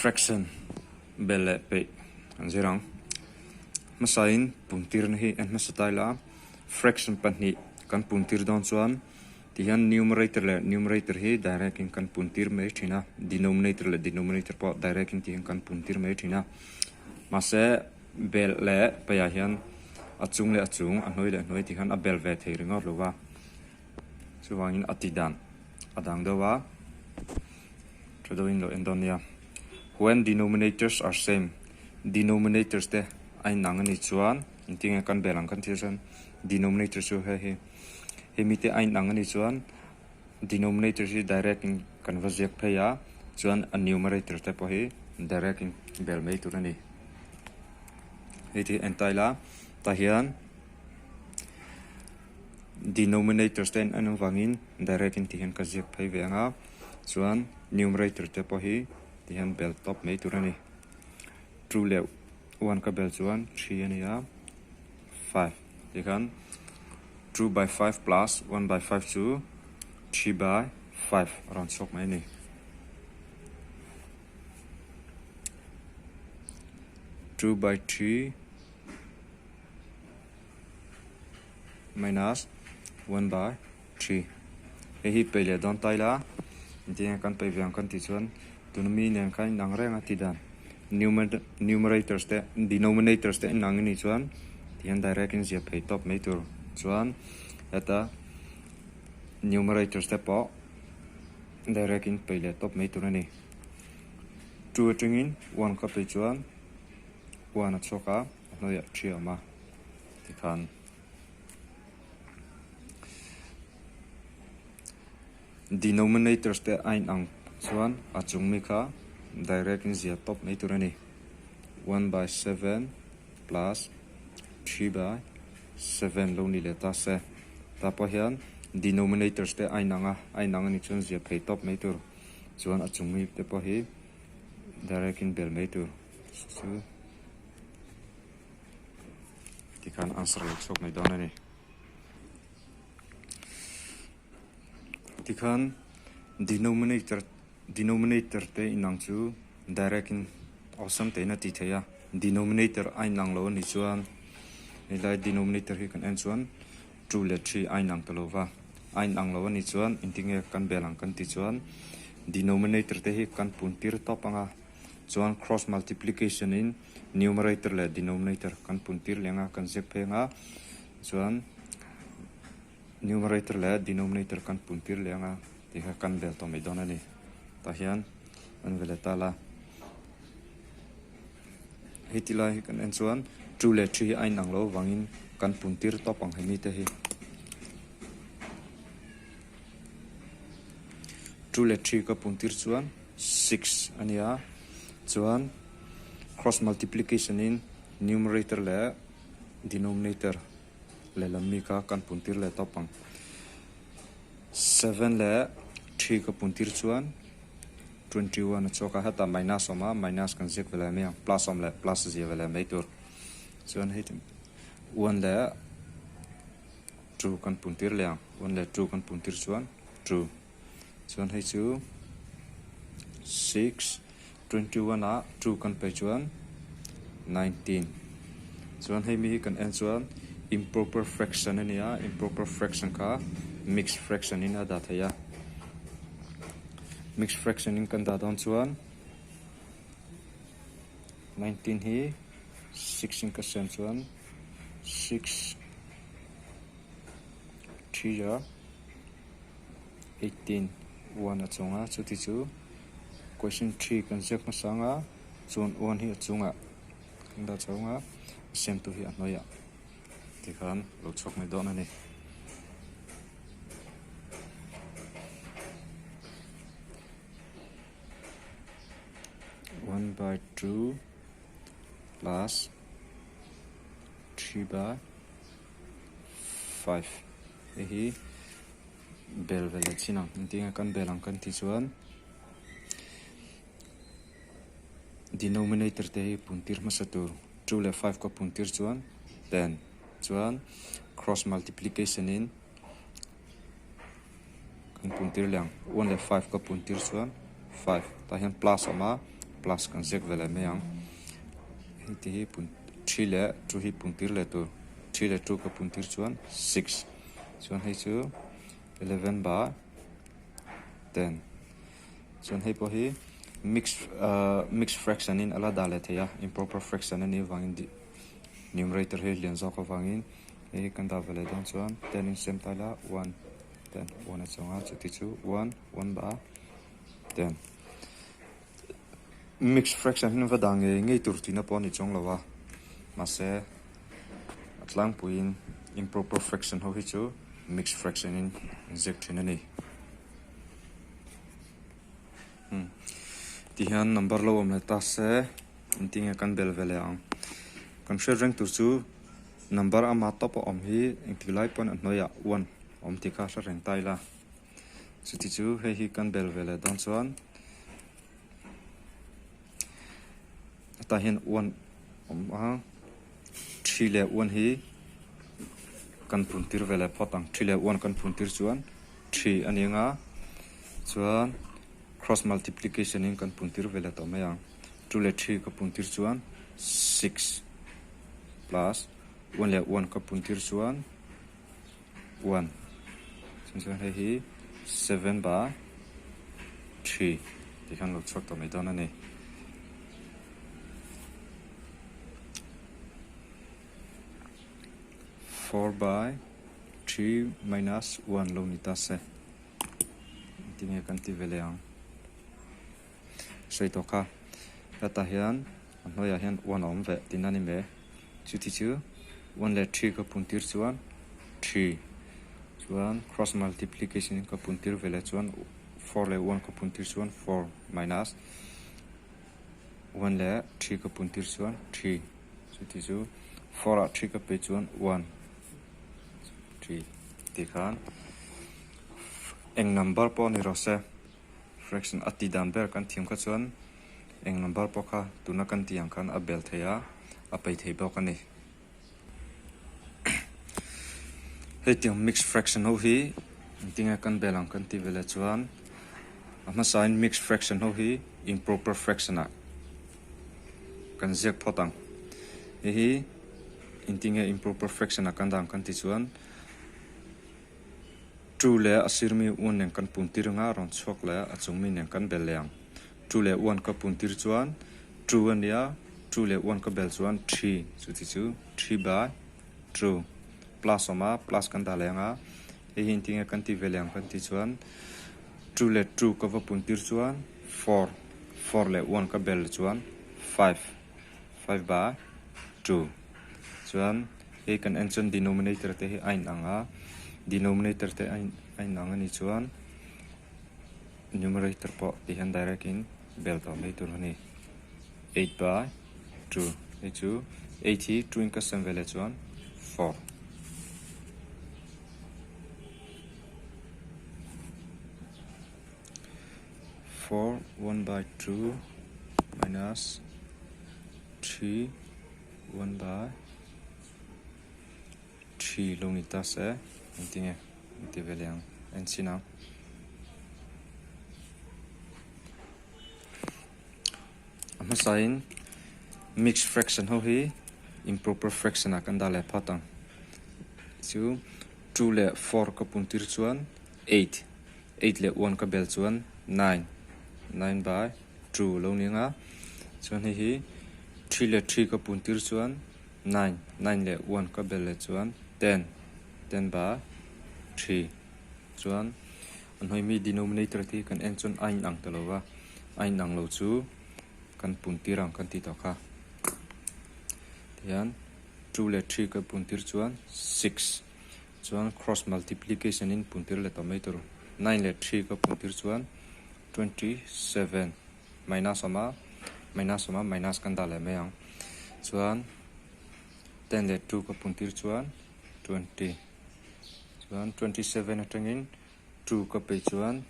fraction belle pe anjirang masain puntir nahi and masataila fraction panni kan puntir don chuan tihan numerator hi direct in kan puntir me thina denominator po direct in tihan kan puntir me thina mase belle paya hian achung anoi tihan a bel ve thei ringa lowa chuwangin atidan adang dawa tradoin lo endonia when denominators are same denominators te ai nangani chuan intinga kan belang kan thisan denominator chu he mi te ai nangani chuan denominator hi direct in conversion phaya chuan a numerator te po hi direct in bel mai turani heti entaila tahian denominators ten anu wangin direct in tihan ka zek phai venga chuan numerator te po hi tihan bel top mai turani true lew 1 ka bel chuan 3 ania 5 tihan 2 by 5 plus 1 by 5 chu 3 by 5 around sok mai ni 2 by 3 minus 1 by 3 hi pele don taila intiang kan pe vyang kan ti chuan tunmi nen kai nang renga tidan numerators te denominators te nangni chuan tian direct in zia phei top mai tur chuan eta numerators te po direct in pele top mai tur ani 2 tingin 1 ka pe chuan 1 choka noya 3 ama tikhan denominators te ain ang chuan achung mi kha direct in zia top mai turani 1 by 7 plus 3 by 7 lo ni le ta se ta po hian denominators te ain ni chuan zia phei top mai tur chuan achung mi te po hi direct in bel mai tur chu tikhan answer lo chok mai don ani tikhan denominator te inang chu direct in awesome te na ti theya denominator ai nang lo ni chuan ilai denominator hi kan en chuan 2 le 3 ai nang talowa ai nang lo ni chuan intinge kan belang kan ti chuan denominator te hi kan puntir topanga chuan cross multiplication in numerator le denominator kan puntir lenga kan zek phenga chuan numerator le denominator kan puntir lenga tiha kan bel to mai donani tahian an vele tala hitila hi kan en chuan 2 le 3 ai nang lo wangin kan puntir to pang hemi te hi 2 le 3 ka puntir chuan 6 ania chuan cross multiplication in numerator le denominator le lammi ka kan puntir le topang 7 le 3 ka puntir chuan 21 choka hata minus oma minus kan zek vela me plus om le plus zia vela me tur chuan hitim 1 le 2 kan puntir le 1 le 2 kan puntir chuan 2 chuan hei chu 6 21 a 2 kan pe chuan 19 chuan hei mi kan en chuan improper fraction ania improper fraction ka mixed fraction in ada thaya mixed fraction in kan da don chuan 19 hi 6 in ka sen chuan 6 3 ya 18 1 a chunga chuti chu question 3 kan zek ma sanga chuan 1 hi chunga da chunga sem tu hi anoya tikhan lo chok mai don ani 1 by 2 plus 3 by 5 hi bel vele chinang intinga kan belang kan ti chuan denominator te puntir masatur 2 le 5 ko puntir chuan 10 chuan cross multiplication in kan puntir lang 1 le 5 ko puntir chuan 5 ta hian plus ama plus kan zek vele me yang ti hi pun 3 le 2 hi puntir le tu 3 le 2 ka puntir chuan 6 chuan hei chu 11 ba 10 chuan hei po hi mixed fraction in ala dale theya improper fraction ani wangin di numerator he lian zo ko wangin hei kan da vele don chuan 10 in sem tala 1 10 1 a chonga chuti chu 1 1 ba 10 mixed fraction hin vadang ngei turtina poni chong lawa mase atlang puin improper fraction ho hi chu mixed fraction in inject thinani ti hian number lo om ta se inting kan bel vele ang kan share rank tu chu number ama top om hi ingtilai pon anoya 1 om ti kha sha reng tai la chuti chu he hi kan bel vele don chuan ta hian 1 om a 3 le 1 hi kan puntir vele photang 3 le 1 kan puntir chuan 3 aninga chuan cross multiplication in kan puntir vele to me yang 2 le 3 ka puntir chuan 6 plus 1 le 1 ka puntir chuan 1 chuan hi 7 ba 3 ti kan lo chok to me don ani 4 by 3 minus 1 lo ni ta se tinge kan ti vele ang sei to kha ta hian anoya hian 1 om ve tinani me chuti chu 1 le 3 ka puntir chuan 3 chuan cross multiplication ka puntir vele chuan 4 le 1 ka puntir chuan 4 minus 1 le 3 ka puntir chuan 3 chuti chu 4 a 3 ka pe chuan 1 3 ti khan eng number po ni rose fraction ati dan ber kan thim kha chuan eng number po kha tuna kan tiang khan a bel theya a pai thei bo kani he tiang mixed fraction ho hi tinga kan belang kan ti vele chuan ama sign mixed fraction ho hi improper fraction a kan zek photang hi intinga improper fraction a kan dang kan ti chuan true le asirmi 1 nen kan puntir nga ron chok le achungmi nen kan bel leang true le 1 ka puntir chuan true ania true le 1 ka bel chuan 3 chuti chu 3 by true plus oma plus kan da lenga e hinting kan ti veleang kan ti chuan true le true ka va puntir chuan 4 4 le 1 ka bel chuan 5 5 by 2 chuan e kan enchon denominator te hi ain anga denominator te ain angani chuan numerator po ti han direct in bel to me tur hani 8 by 2 e chu 80 2 in ka sam vele chuan 4 4 1 by 2 minus 3 1 by 3 lo ni ta se intinge inti veliang en sina ama sign mixed fraction ho hi improper fraction a kan dale phatang chu 2 le 4 ka puntir chuan 8 8 le 1 ka bel chuan 9 9 by 2 lo ni nga chuan hi 3 le 3 ka puntir chuan 9 9 le 1 ka bel le chuan 10 10 by 3 chuan an hoi mi denominator ti kan en chun ain ang talowa ain ang lo chu kan puntirang kan ti to kha tian 2 le 3 ka puntir chuan 6 chuan cross multiplication in puntir le tomato 9 le 3 ka puntir chuan 27 minus minus kan dale me ang chuan 10 le 2 ka puntir chuan 20 chuan 27 atangin 2 ka pe chuan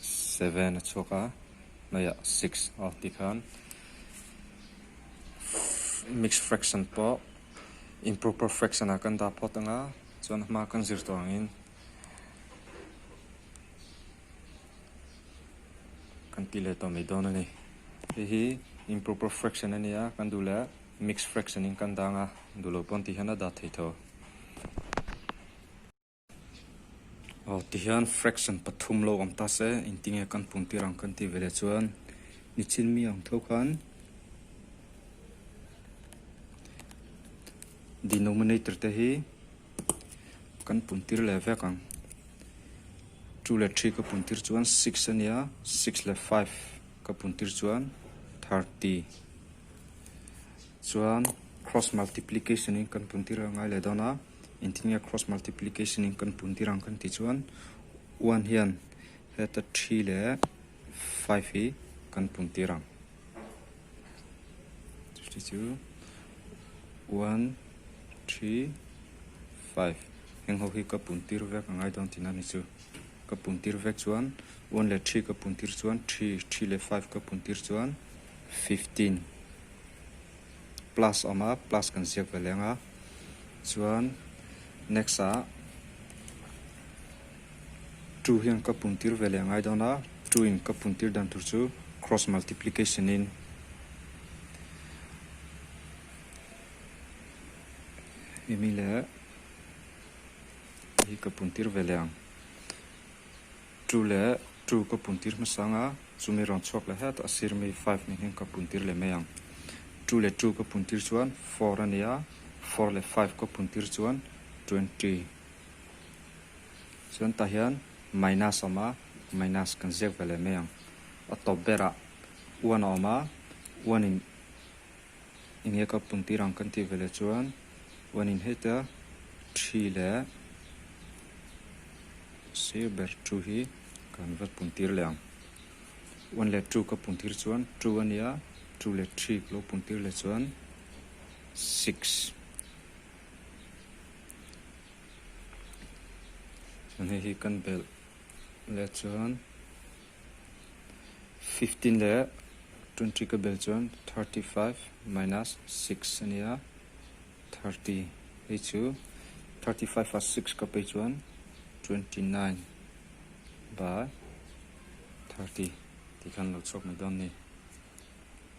7 choka maya 6 of the khan mixed fraction po improper fraction akan da potanga chuan ma kan zir to angin kan tile to me don ani hi improper fraction ania kan dula mixed fraction in kan danga dulo pon ti hana da thei tho ti hian fraction pathum lo am ta se in tinge kan punti rang kan ti vele chuan ni chin mi ang tho khan denominator te hi kan puntir le ve kang 2 le 3 ka puntir chuan 6 ania 6 le 5 ka puntir chuan 30 chuan cross multiplication in kan puntir ngai le dona in tinge cross multiplication in kan puntir ang kan ti chuan 1 hian heta 3 le 5 hi kan puntirang 52 1 3 5 heng ho hi ka puntir vek ngai don tina ni chu ka puntir vek chuan 1 le 3 ka puntir chuan 3 le 5 ka puntir chuan 15 plus ama plus kan siak velenga chuan next a 2 hian ka puntir velengai dona 2 in ka puntir dan tur chu cross multiplication in emile hi ka puntir veleang 2 le 2 ka puntir masanga chumi ron chok le het asir mi 5 ni hin ka puntir le meyang 2 le 2 ka puntir chuan 4 ania 4 le 5 ka puntir chuan 20 chuan ta hian minus ama minus kan zek vele meyang atop bera 1 ama 1 in he ka puntir ang kan ti vele chuan 1 in heta 3 le ber 2 hi kan vat puntir leang 1 le 2 ka puntir chuan 2 ania 2 le 3 lo puntir le chuan 6 chuan hi kan bel le chuan 15 le 20 ka bel chuan 35 minus 6 ania 30 hi chu 35 a 6 ka pe chuan 29 by 30 ti kan lo chok me don ni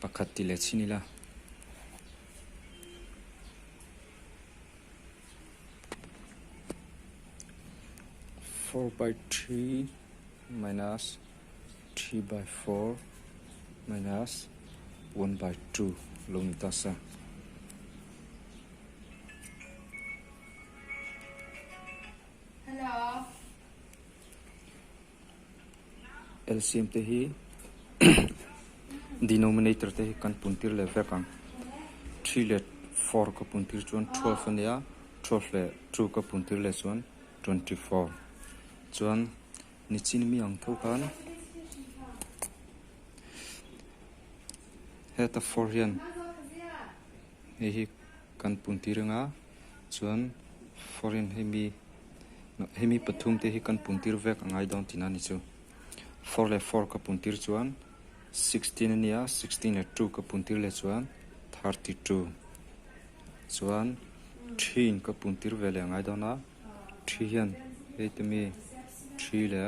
pakhat ti le chini la 4 by 3 minus 3 by 4 minus 1 by 2 lo ni ta sa LCM te hi denominator te hi kan puntir le vekang 3 le 4 ka puntir chuan 12 ania 12 le 2 ka puntir le chuan 24 chuan ni chin mi ang tho kan heta 4 hian hi kan puntir nga chuan 4 in hemi pathum te hi kan puntir vek angai don tinani chu 4 le 4 ka puntir chuan 16 ania 16 le 2 ka puntir le chuan 32 chuan 3 in ka puntir vele ngai dona 3 hian heitami 3 le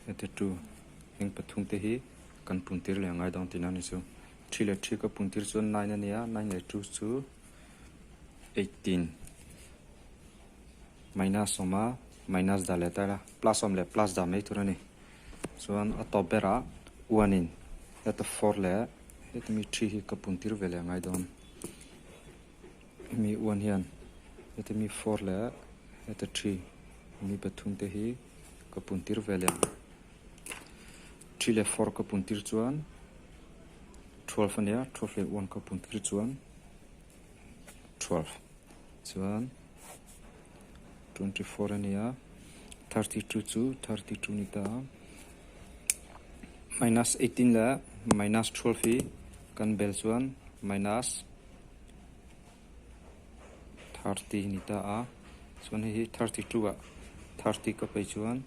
2 heng pathum te hi kan puntir le ngai don tinani chu 3 le 3 ka puntir chuan 9 ania 9 le 2 chu 18 minus oma minus da le tara plus om le plus da me turani chuan atop bera 1 in eta 4 le eta mi 3 hi ka puntir vele ngai don mi 1 hian eta mi 4 le eta 3 mi pathum te hi ka puntir vele 3 le 4 ka puntir chuan 12 ania 12 le 1 ka puntir chuan 12 chuan 24 ania 32 chu 32 ni ta minus 18 la minus 12 hi kan bel chuan minus 30 ni ta a chuan hi 32 a 30 ka pe chuan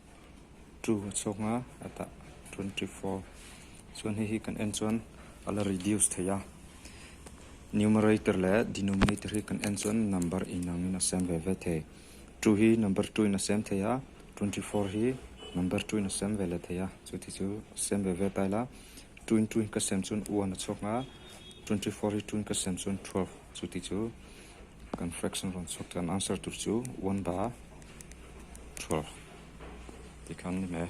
2 chonga ata 24 chuan hi kan en chuan ala reduce theya numerator le denominator hi kan en chuan number in ang in a sem ve ve the 2 hi number 2 in a sem theya 24 hi number 2 na sem vele thaya chu ti chu sem ve tai la 2 ka sem chun 1 chok nga 24 2 ka sem chun 12 chu ti chu kan fraction ron chok kan answer tur chu 1/12 ti kan ni me